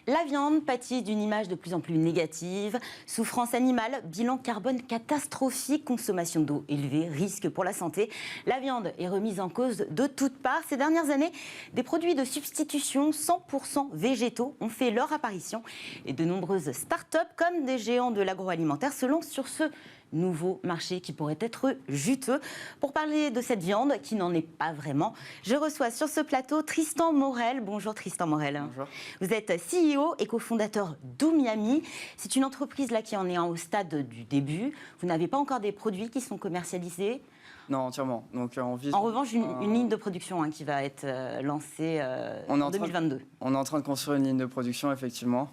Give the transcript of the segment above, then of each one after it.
La viande pâtit d'une image de plus en plus négative. Souffrance animale, bilan carbone catastrophique, consommation d'eau élevée, risque pour la santé. La viande est remise en cause de toutes parts. Ces dernières années, des produits de substitution 100% végétaux ont fait leur apparition. Et de nombreuses start-up, comme des géants de l'agroalimentaire, se lancent sur ce nouveau marché qui pourrait être juteux. Pour parler de cette viande, qui n'en est pas vraiment, je reçois sur ce plateau Tristan Morel. Bonjour Tristan Morel. Bonjour. Vous êtes CEO et cofondateur d'Umiami. C'est une entreprise là qui en est au stade du début. Vous n'avez pas encore des produits qui sont commercialisés? Non, entièrement. Donc, en revanche, une ligne de production qui va être lancée en 2022. On est en train de construire une ligne de production, effectivement,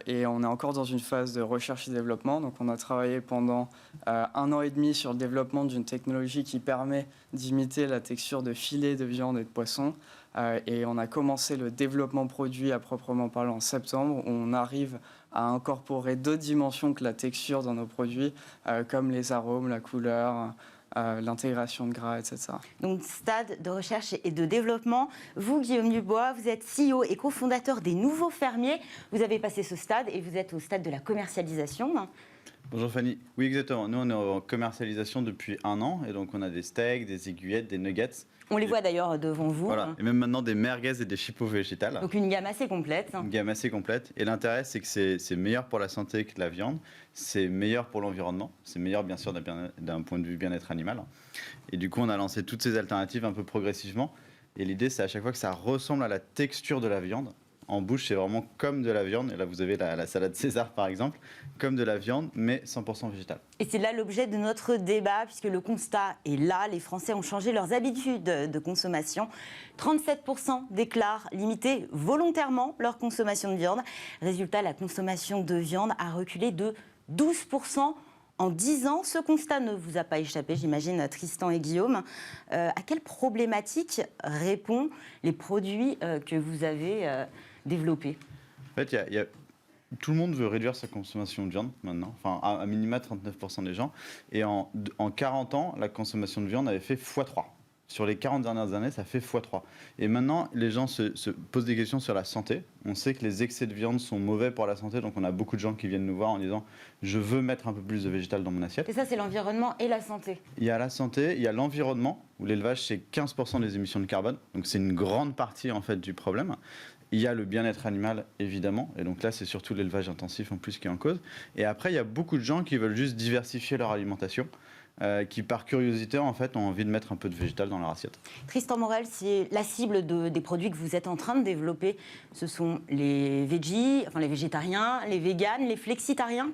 et on est encore dans une phase de recherche et développement. Donc, on a travaillé pendant 1 an et demi sur le développement d'une technologie qui permet d'imiter la texture de filet de viande et de poisson. Et on a commencé le développement produit à proprement parler en septembre, où on arrive à incorporer d'autres dimensions que la texture dans nos produits, comme les arômes, la couleur, l'intégration de gras, etc. Donc, stade de recherche et de développement. Vous, Guillaume Dubois, vous êtes CEO et cofondateur des Nouveaux Fermiers. Vous avez passé ce stade et vous êtes au stade de la commercialisation. Bonjour Fanny. Oui, exactement. Nous, on est en commercialisation depuis 1 an. Et donc, on a des steaks, des aiguillettes, des nuggets. On les voit d'ailleurs devant vous. Voilà. Et même maintenant des merguez et des chipots végétales. Donc une gamme assez complète. Une gamme assez complète. Et l'intérêt, c'est que c'est meilleur pour la santé que la viande. C'est meilleur pour l'environnement. C'est meilleur, bien sûr, d'un point de vue bien-être animal. Et du coup, on a lancé toutes ces alternatives un peu progressivement. Et l'idée, c'est à chaque fois que ça ressemble à la texture de la viande. En bouche, c'est vraiment comme de la viande. Et là, vous avez la salade César, par exemple, comme de la viande, mais 100% végétale. Et c'est là l'objet de notre débat, puisque le constat est là. Les Français ont changé leurs habitudes de consommation. 37% déclarent limiter volontairement leur consommation de viande. Résultat, la consommation de viande a reculé de 12% en 10 ans. Ce constat ne vous a pas échappé, j'imagine, Tristan et Guillaume. À quelle problématique répondent les produits que vous avez développés? En fait, tout le monde veut réduire sa consommation de viande maintenant, enfin à minima 39% des gens. Et en 40 ans, la consommation de viande avait fait x3. Sur les 40 dernières années, ça fait x3. Et maintenant, les gens se posent des questions sur la santé. On sait que les excès de viande sont mauvais pour la santé, donc on a beaucoup de gens qui viennent nous voir en disant « je veux mettre un peu plus de végétal dans mon assiette ». Et ça, c'est l'environnement et la santé. Il y a la santé, il y a l'environnement, où l'élevage, c'est 15% des émissions de carbone. Donc c'est une grande partie en fait, du problème. Il y a le bien-être animal, évidemment. Et donc là, c'est surtout l'élevage intensif en plus qui est en cause. Et après, il y a beaucoup de gens qui veulent juste diversifier leur alimentation. Qui par curiosité en fait ont envie de mettre un peu de végétal dans leur assiette. Tristan Morel, c'est la cible des produits que vous êtes en train de développer. Ce sont les veggies, enfin les végétariens, les véganes, les flexitariens.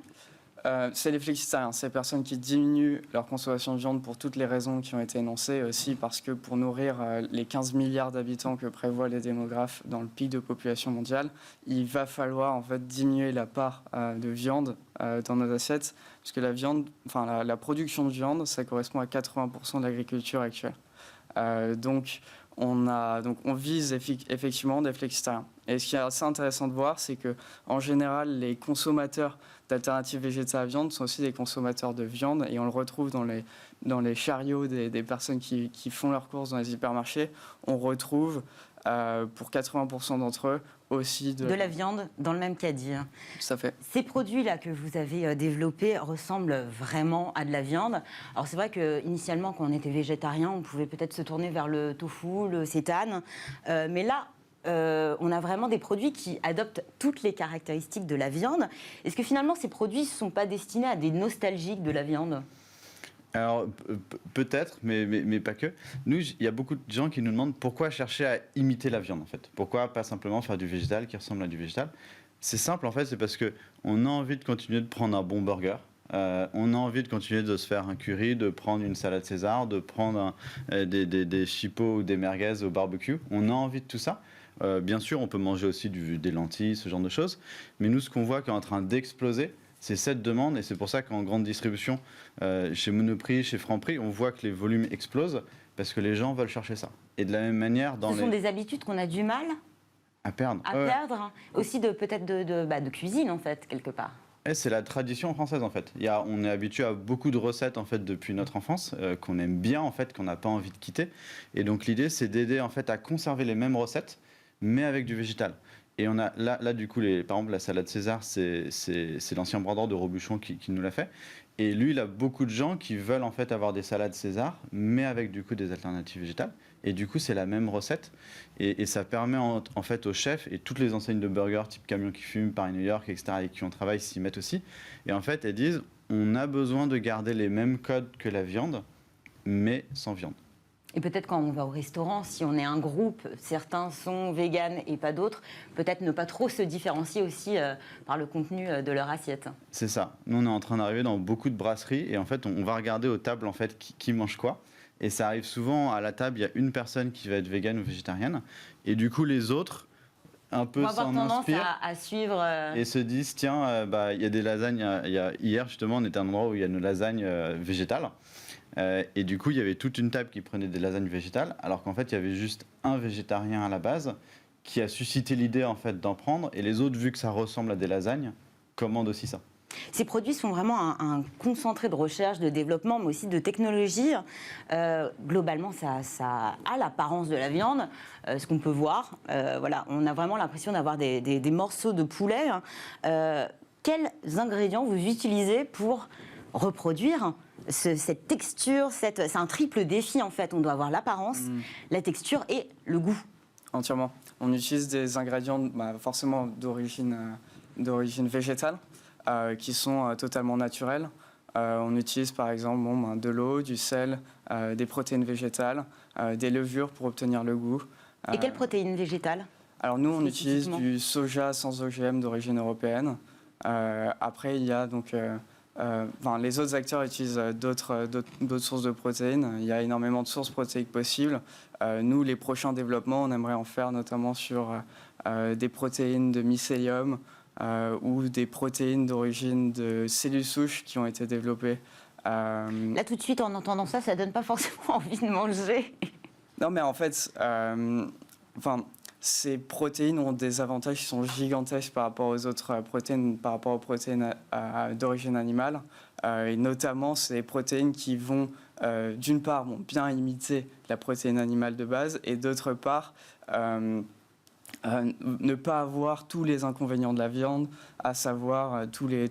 C'est les flexitariens, c'est les personnes qui diminuent leur consommation de viande pour toutes les raisons qui ont été énoncées, aussi parce que pour nourrir les 15 milliards d'habitants que prévoient les démographes dans le pic de population mondiale, il va falloir en fait diminuer la part de viande dans nos assiettes, parce que la viande, enfin la production de viande, ça correspond à 80% de l'agriculture actuelle. Donc on vise effectivement des flexitariens. Et ce qui est assez intéressant de voir, c'est que en général, les consommateurs d'alternatives végétales à viande sont aussi des consommateurs de viande, et on le retrouve dans les chariots des personnes qui font leurs courses dans les hypermarchés. On retrouve pour 80% d'entre eux aussi de la viande dans le même caddie. Tout à fait. Ces produits-là que vous avez développés ressemblent vraiment à de la viande. Alors c'est vrai qu'initialement, quand on était végétarien, on pouvait peut-être se tourner vers le tofu, le seitan. Mais là, on a vraiment des produits qui adoptent toutes les caractéristiques de la viande. Est-ce que finalement, ces produits ne sont pas destinés à des nostalgiques de la viande ? Alors, peut-être, mais pas que. Nous, il y a beaucoup de gens qui nous demandent pourquoi chercher à imiter la viande, en fait. Pourquoi pas simplement faire du végétal qui ressemble à du végétal. C'est simple, en fait, c'est parce qu'on a envie de continuer de prendre un bon burger. On a envie de continuer de se faire un curry, de prendre une salade César, de prendre des chipots ou des merguez au barbecue. On a envie de tout ça. Bien sûr, on peut manger aussi des lentilles, ce genre de choses. Mais nous, ce qu'on voit qui est en train d'exploser, c'est cette demande, et c'est pour ça qu'en grande distribution, chez Monoprix, chez Franprix, on voit que les volumes explosent parce que les gens veulent chercher ça. Et de la même manière, Ce sont des habitudes qu'on a du mal à perdre. Perdre, aussi peut-être de cuisine en fait quelque part. Et c'est la tradition française en fait. On est habitué à beaucoup de recettes en fait depuis notre enfance qu'on aime bien en fait, qu'on n'a pas envie de quitter. Et donc l'idée, c'est d'aider en fait à conserver les mêmes recettes, mais avec du végétal. Et on a là du coup, par exemple, la salade César, c'est l'ancien brandeur de Robuchon qui nous l'a fait. Et lui, il a beaucoup de gens qui veulent en fait avoir des salades César, mais avec du coup des alternatives végétales. Et du coup, c'est la même recette. Et ça permet en fait aux chefs et toutes les enseignes de burgers type Camion qui fume, Paris New York, etc., avec qui on travaille, s'y mettent aussi. Et en fait, elles disent, on a besoin de garder les mêmes codes que la viande, mais sans viande. Et peut-être quand on va au restaurant, si on est un groupe, certains sont véganes et pas d'autres, peut-être ne pas trop se différencier aussi par le contenu de leur assiette. C'est ça. Nous, on est en train d'arriver dans beaucoup de brasseries et en fait, on va regarder aux tables en fait qui mange quoi. Et ça arrive souvent à la table, il y a une personne qui va être végane ou végétarienne et du coup les autres un peu on va avoir s'en tendance inspirent à suivre. et se disent tiens, il y a des lasagnes. Hier justement, on était à un endroit où il y a une lasagne végétale. Et du coup, il y avait toute une table qui prenait des lasagnes végétales, alors qu'en fait, il y avait juste un végétarien à la base qui a suscité l'idée en fait d'en prendre, et les autres, vu que ça ressemble à des lasagnes, commandent aussi ça. Ces produits sont vraiment un concentré de recherche, de développement, mais aussi de technologie. Globalement, ça a l'apparence de la viande, ce qu'on peut voir. Voilà, on a vraiment l'impression d'avoir des morceaux de poulet. Quels ingrédients vous utilisez pour reproduire cette texture, c'est un triple défi en fait. On doit avoir l'apparence, la texture et le goût. Entièrement. On utilise des ingrédients forcément d'origine végétale qui sont totalement naturels. On utilise par exemple de l'eau, du sel, des protéines végétales, des levures pour obtenir le goût. Et quelles protéines végétales ? Alors nous, on utilise du soja sans OGM d'origine européenne. Après, il y a donc... les autres acteurs utilisent d'autres sources de protéines. Il y a énormément de sources protéiques possibles. Nous, les prochains développements, on aimerait en faire notamment sur des protéines de mycélium ou des protéines d'origine de cellules souches qui ont été développées. Là, tout de suite, en entendant ça, ça donne pas forcément envie de manger. Non, mais en fait, ces protéines ont des avantages qui sont gigantesques par rapport aux autres protéines, par rapport aux protéines d'origine animale. Et notamment, c'est des protéines qui vont, d'une part, bien imiter la protéine animale de base, et d'autre part, ne pas avoir tous les inconvénients de la viande, à savoir tous les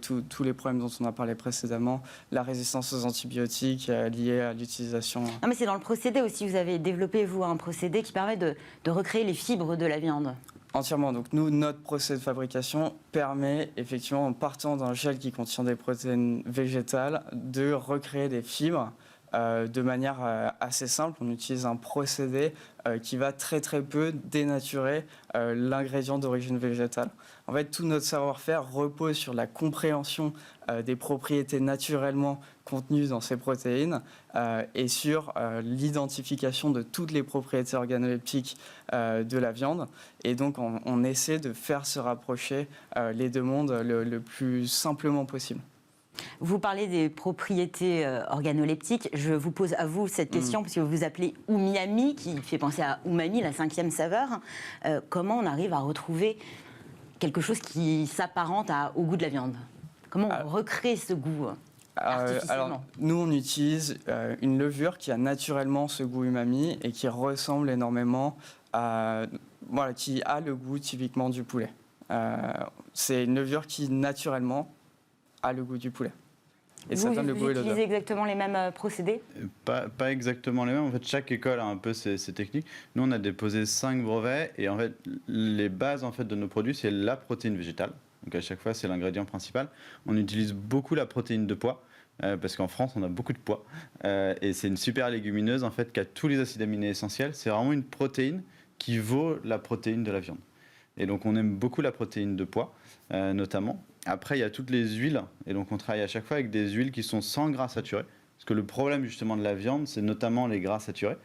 problèmes dont on a parlé précédemment, la résistance aux antibiotiques liée à l'utilisation... Non, mais c'est dans le procédé aussi. Vous avez développé, vous, un procédé qui permet de recréer les fibres de la viande. Entièrement. Donc nous, notre procédé de fabrication permet, effectivement, en partant d'un gel qui contient des protéines végétales, de recréer des fibres de manière assez simple. On utilise un procédé qui va très très peu dénaturer l'ingrédient d'origine végétale. En fait, tout notre savoir-faire repose sur la compréhension des propriétés naturellement contenues dans ces protéines et sur l'identification de toutes les propriétés organoleptiques de la viande. Et donc, on essaie de faire se rapprocher les deux mondes le plus simplement possible. Vous parlez des propriétés organoleptiques. Je vous pose à vous cette question, parce que vous vous appelez umami, qui fait penser à umami, la 5e saveur. Comment on arrive à retrouver quelque chose qui s'apparente au goût de la viande? Comment on recrée ce goût artificiellement? Alors, nous, on utilise une levure qui a naturellement ce goût umami et qui ressemble énormément qui a le goût typiquement du poulet. C'est une levure qui, naturellement, a le goût du poulet. Et ça donne le goût et l'odeur. Vous utilisez exactement les mêmes procédés? Pas exactement les mêmes. En fait, chaque école a un peu ses techniques. Nous, on a déposé 5 brevets et en fait, les bases en fait, de nos produits, c'est la protéine végétale. Donc à chaque fois, c'est l'ingrédient principal. On utilise beaucoup la protéine de pois. Parce qu'en France, on a beaucoup de pois. Et c'est une super légumineuse en fait, qui a tous les acides aminés essentiels. C'est vraiment une protéine qui vaut la protéine de la viande. Et donc, on aime beaucoup la protéine de pois, notamment. Après, il y a toutes les huiles. Et donc, on travaille à chaque fois avec des huiles qui sont sans gras saturés. Parce que le problème, justement, de la viande, c'est notamment les gras saturés.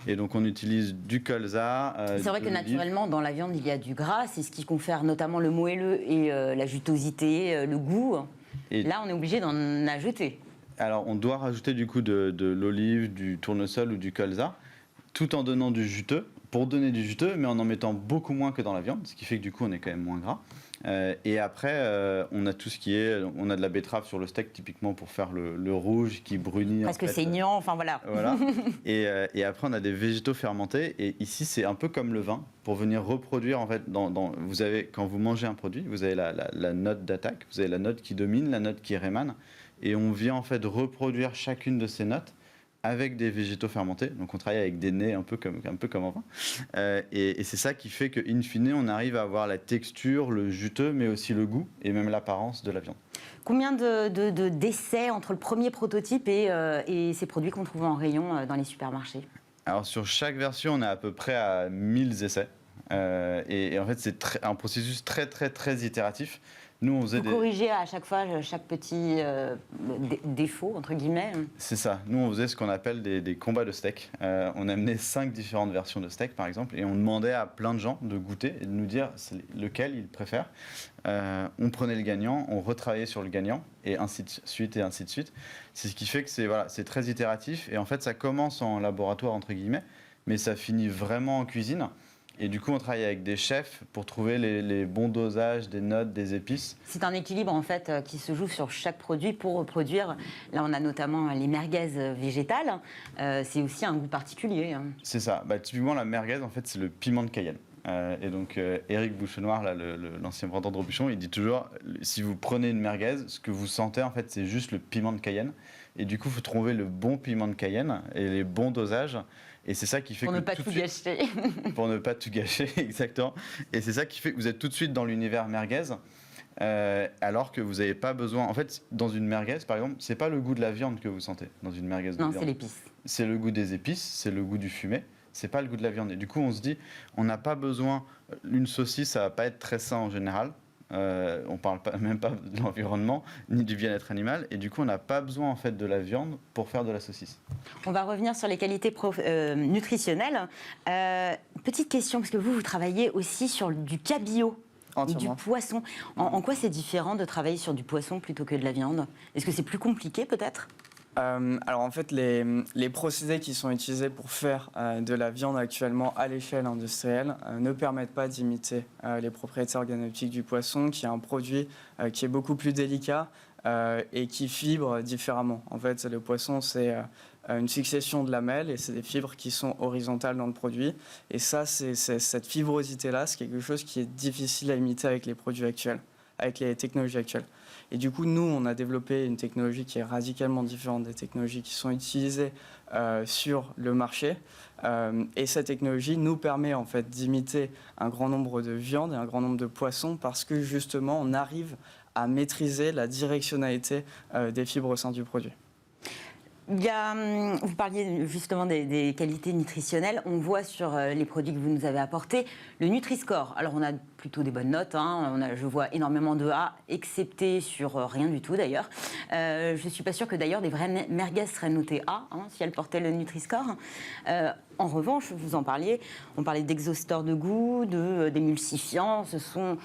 Et donc, on utilise du colza. C'est vrai que naturellement, dans la viande, il y a du gras. C'est ce qui confère notamment le moelleux et la jutosité, le goût. Et là, on est obligé d'en ajouter. Alors, on doit rajouter du coup de l'olive, du tournesol ou du colza, tout en donnant du juteux, pour donner du juteux, mais en mettant beaucoup moins que dans la viande, ce qui fait que du coup, on est quand même moins gras. Et après, on a tout ce qui est, on a de la betterave sur le steak typiquement pour faire le rouge qui brunit. Presque saignant, enfin voilà. Voilà. Et après, on a des végétaux fermentés. Et ici, c'est un peu comme le vin pour venir reproduire en fait. Vous avez, quand vous mangez un produit, vous avez la note d'attaque, vous avez la note qui domine, la note qui rémane, et on vient en fait reproduire chacune de ces notes avec des végétaux fermentés. Donc on travaille avec des nez un peu comme en vin. Et c'est ça qui fait qu'in fine, on arrive à avoir la texture, le juteux, mais aussi le goût et même l'apparence de la viande. Combien d'essais entre le premier prototype et ces produits qu'on trouve en rayon dans les supermarchés? Alors sur chaque version, on est à peu près à 1000 essais. Et en fait, c'est un processus très, très, très itératif. Nous, on faisait Vous corrigez à chaque fois chaque petit défaut, entre guillemets. C'est ça. Nous, on faisait ce qu'on appelle des combats de steak. On amenait 5 différentes versions de steak, par exemple, et on demandait à plein de gens de goûter et de nous dire lequel ils préfèrent. On prenait le gagnant, on retravaillait sur le gagnant, et ainsi de suite, et ainsi de suite. C'est ce qui fait que c'est très itératif. Et en fait, ça commence en laboratoire, entre guillemets, mais ça finit vraiment en cuisine. Et du coup, on travaille avec des chefs pour trouver les bons dosages, des notes, des épices. C'est un équilibre en fait qui se joue sur chaque produit pour reproduire. Là, on a notamment les merguez végétales. C'est aussi un goût particulier. C'est ça. Typiquement, la merguez, en fait, c'est le piment de Cayenne. Et donc, Éric Bouchenoir, l'ancien printemps de Robuchon, il dit toujours, si vous prenez une merguez, ce que vous sentez, en fait, c'est juste le piment de Cayenne. Et du coup, il faut trouver le bon piment de Cayenne et les bons dosages. Et c'est ça qui fait pour ne pas tout gâcher. Pour ne pas tout gâcher, exactement. Et c'est ça qui fait que vous êtes tout de suite dans l'univers merguez, alors que vous n'avez pas besoin. En fait, dans une merguez, par exemple, c'est pas le goût de la viande que vous sentez dans une merguez. Non, c'est l'épice. C'est le goût des épices, c'est le goût du fumé. C'est pas le goût de la viande. Et du coup, on se dit, on n'a pas besoin. Une saucisse, ça va pas être très sain en général. On parle même pas de l'environnement ni du bien-être animal, et du coup on n'a pas besoin en fait de la viande pour faire de la saucisse. On va revenir sur les qualités nutritionnelles. Petite question, parce que vous travaillez aussi sur du cabillaud. Du poisson. En quoi c'est différent de travailler sur du poisson plutôt que de la viande? Est-ce que c'est plus compliqué peut-être? Alors en fait, les procédés qui sont utilisés pour faire de la viande actuellement à l'échelle industrielle ne permettent pas d'imiter les propriétés organoleptiques du poisson, qui est un produit qui est beaucoup plus délicat et qui fibre différemment. En fait, le poisson, c'est une succession de lamelles et c'est des fibres qui sont horizontales dans le produit. Et ça, cette fibrosité-là, c'est quelque chose qui est difficile à imiter avec les produits actuels, avec les technologies actuelles. Et du coup, nous, on a développé une technologie qui est radicalement différente des technologies qui sont utilisées sur le marché. Et cette technologie nous permet en fait d'imiter un grand nombre de viandes et un grand nombre de poissons parce que justement, on arrive à maîtriser la directionnalité des fibres au sein du produit. Vous parliez justement des qualités nutritionnelles. On voit sur les produits que vous nous avez apportés le Nutri-Score. Alors on a plutôt des bonnes notes. Je vois énormément de A, excepté sur rien du tout d'ailleurs. Je ne suis pas sûre que d'ailleurs des vraies merguez seraient notées A si elles portaient le Nutri-Score. En revanche, vous en parliez, on parlait d'exhausteurs de goût, d'émulsifiants. Ce sont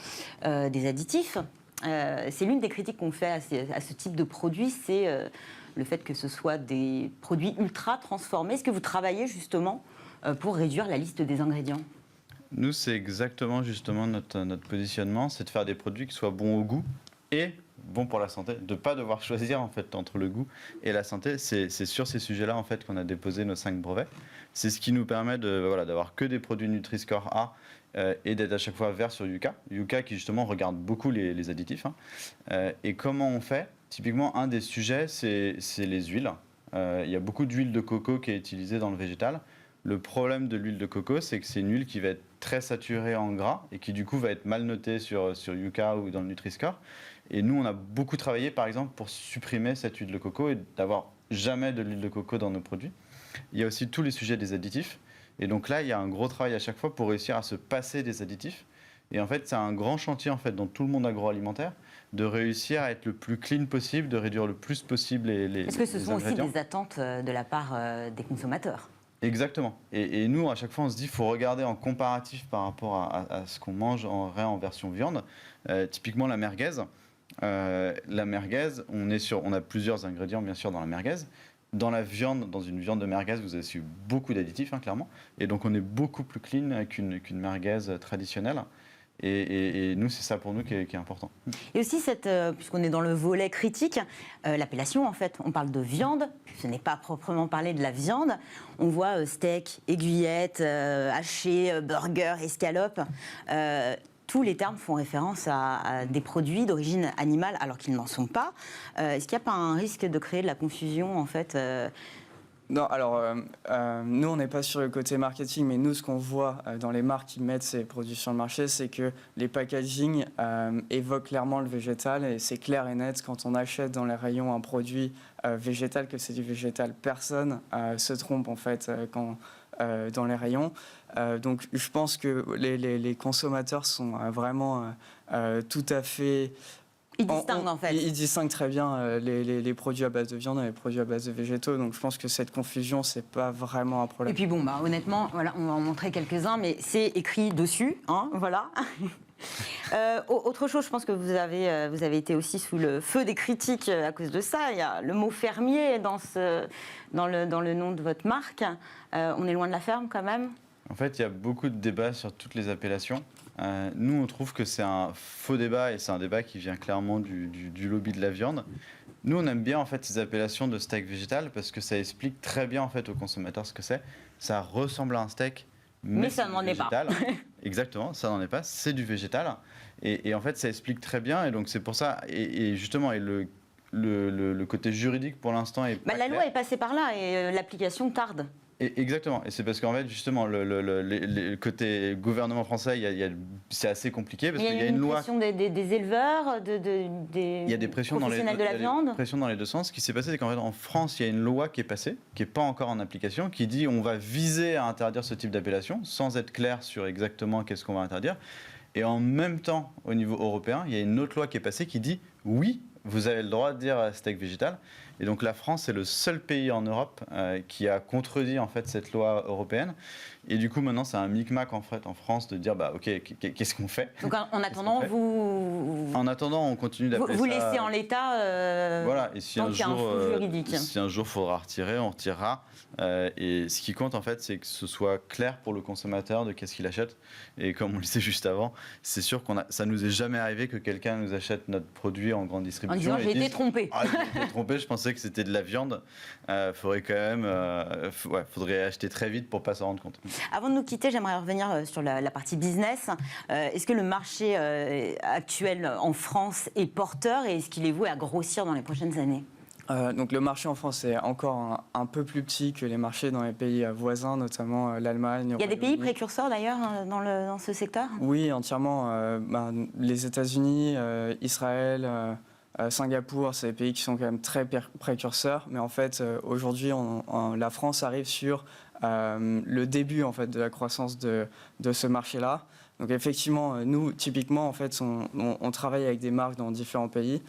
des additifs. C'est l'une des critiques qu'on fait à ce type de produit, c'est le fait que ce soit des produits ultra transformés. Est-ce que vous travaillez justement pour réduire la liste des ingrédients? Nous, c'est exactement justement notre positionnement, c'est de faire des produits qui soient bons au goût et bons pour la santé, de ne pas devoir choisir en fait entre le goût et la santé. C'est sur ces sujets-là en fait qu'on a déposé nos 5 brevets. C'est ce qui nous permet d'avoir que des produits Nutri-Score A et d'être à chaque fois vert sur Yuka. Yuka qui justement regarde beaucoup les additifs. Et comment on fait? Typiquement, un des sujets, c'est les huiles. Il y a beaucoup d'huile de coco qui est utilisée dans le végétal. Le problème de l'huile de coco, c'est que c'est une huile qui va être très saturée en gras et qui du coup va être mal notée sur Yuka ou dans le Nutri-Score. Et nous, on a beaucoup travaillé, par exemple, pour supprimer cette huile de coco et d'avoir jamais de l'huile de coco dans nos produits. Il y a aussi tous les sujets des additifs. Et donc là, il y a un gros travail à chaque fois pour réussir à se passer des additifs. Et en fait, c'est un grand chantier en fait, dans tout le monde agroalimentaire, de réussir à être le plus clean possible, de réduire le plus possible les Est-ce que ce sont ingrédients. aussi des attentes de la part des consommateurs? Exactement. Et nous, à chaque fois, on se dit qu'il faut regarder en comparatif par rapport à ce qu'on mange en version viande. Typiquement, la merguez. La merguez, on a plusieurs ingrédients, bien sûr, dans la merguez. Dans la viande, dans une viande de merguez, vous avez su beaucoup d'additifs, clairement. Et donc, on est beaucoup plus clean qu'une merguez traditionnelle. Et nous, c'est ça pour nous qui est important. Et aussi, puisqu'on est dans le volet critique, l'appellation, en fait, on parle de viande, ce n'est pas proprement parler de la viande. On voit steak, aiguillette, haché, burger, escalope. Tous les termes font référence à des produits d'origine animale alors qu'ils n'en sont pas. Est-ce qu'il n'y a pas un risque de créer de la confusion, en fait Non, alors nous on n'est pas sur le côté marketing, mais nous ce qu'on voit dans les marques qui mettent ces produits sur le marché, c'est que les packaging évoquent clairement le végétal et c'est clair et net quand on achète dans les rayons un produit végétal que c'est du végétal. Personne se trompe en fait dans les rayons. Donc je pense que les consommateurs sont vraiment tout à fait... Ils distinguent en fait. Ils distinguent très bien les produits à base de viande et les produits à base de végétaux. Donc je pense que cette confusion, c'est pas vraiment un problème. Et puis bon, honnêtement, voilà, on va en montrer quelques-uns, mais c'est écrit dessus, hein, voilà. Autre chose, je pense que vous avez été aussi sous le feu des critiques à cause de ça. Il y a le mot fermier dans le nom de votre marque. On est loin de la ferme quand même. En fait, il y a beaucoup de débats sur toutes les appellations. Nous, on trouve que c'est un faux débat et c'est un débat qui vient clairement du lobby de la viande. Nous, on aime bien en fait ces appellations de steak végétal parce que ça explique très bien en fait aux consommateurs ce que c'est. Ça ressemble à un steak, mais ça n'en est pas. Exactement, ça n'en est pas. C'est du végétal et en fait, ça explique très bien. Et donc c'est pour ça et justement le côté juridique pour l'instant est pas la clair. loi est passée par là et l'application tarde. Exactement, et c'est parce qu'en fait, justement, le côté gouvernement français, c'est assez compliqué parce qu'il y a une loi. pression des éleveurs, Il y a des pressions professionnels de la viande. Il y a des pressions dans les deux sens. Ce qui s'est passé, c'est qu'en fait, en France, il y a une loi qui est passée, qui n'est pas encore en application, qui dit on va viser à interdire ce type d'appellation, sans être clair sur exactement qu'est-ce qu'on va interdire. Et en même temps, au niveau européen, il y a une autre loi qui est passée qui dit oui, vous avez le droit de dire steak végétal. Et donc la France est le seul pays en Europe qui a contredit en fait cette loi européenne. Et du coup maintenant c'est un micmac en fait en France de dire bah ok qu'est-ce qu'on fait. Donc en attendant En attendant on continue d'appeler ça. Vous laissez en l'état. Voilà. Et si tant qu'il y a un flou juridique. Si un jour faudra retirer, on retirera. Et ce qui compte en fait c'est que ce soit clair pour le consommateur de qu'est-ce qu'il achète. Et comme on le disait juste avant, c'est sûr ça nous est jamais arrivé que quelqu'un nous achète notre produit en grande distribution. En disant j'ai été trompé. Ah, j'ai été trompé, je pensais que c'était de la viande. Faudrait quand même, faudrait acheter très vite pour pas s'en rendre compte. Avant de nous quitter, j'aimerais revenir sur la partie business. Est-ce que le marché actuel en France est porteur et est-ce qu'il est voué à grossir dans les prochaines années ? Donc le marché en France est encore un peu plus petit que les marchés dans les pays voisins, notamment l'Allemagne. Il y a des pays précurseurs d'ailleurs dans ce secteur ? Oui, entièrement. Les États-Unis, Israël, Singapour, c'est des pays qui sont quand même très précurseurs. Mais en fait, aujourd'hui, la France arrive sur le début en fait, de la croissance de ce marché-là. Donc effectivement, nous, typiquement, en fait, on travaille avec des marques dans différents pays.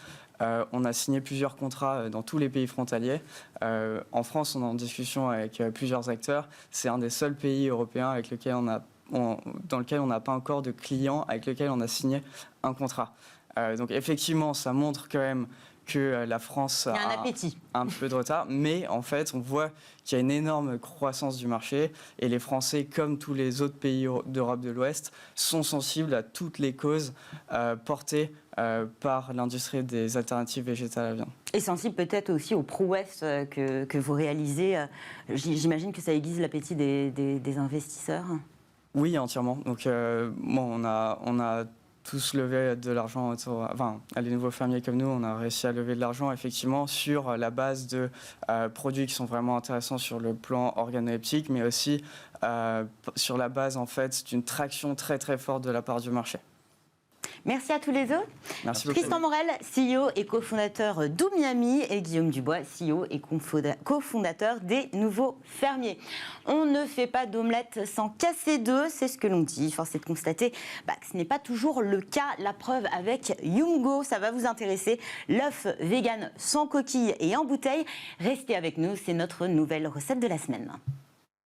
On a signé plusieurs contrats dans tous les pays frontaliers. En France, on est en discussion avec plusieurs acteurs. C'est un des seuls pays européens avec lequel dans lequel on n'a pas encore de clients avec lequel on a signé un contrat. Donc effectivement, ça montre quand même que la France a un peu de retard, mais en fait, on voit qu'il y a une énorme croissance du marché et les Français, comme tous les autres pays d'Europe de l'Ouest, sont sensibles à toutes les causes portées par l'industrie des alternatives végétales à la viande. Et sensible peut-être aussi aux prouesses que vous réalisez. J'imagine que ça aiguise l'appétit des investisseurs. Oui, entièrement. Donc, on a tous levé de l'argent, les nouveaux fermiers comme nous, on a réussi à lever de l'argent effectivement sur la base de produits qui sont vraiment intéressants sur le plan organoleptique, mais aussi sur la base en fait d'une traction très très forte de la part du marché. Merci à tous les deux. Merci beaucoup. Tristan Morel, CEO et cofondateur d'Oumiami, et Guillaume Dubois, CEO et cofondateur des Nouveaux Fermiers. On ne fait pas d'omelette sans casser d'œufs, c'est ce que l'on dit. Force est de constater que ce n'est pas toujours le cas. La preuve avec Yumgo, ça va vous intéresser. L'œuf vegan sans coquille et en bouteille. Restez avec nous, c'est notre nouvelle recette de la semaine.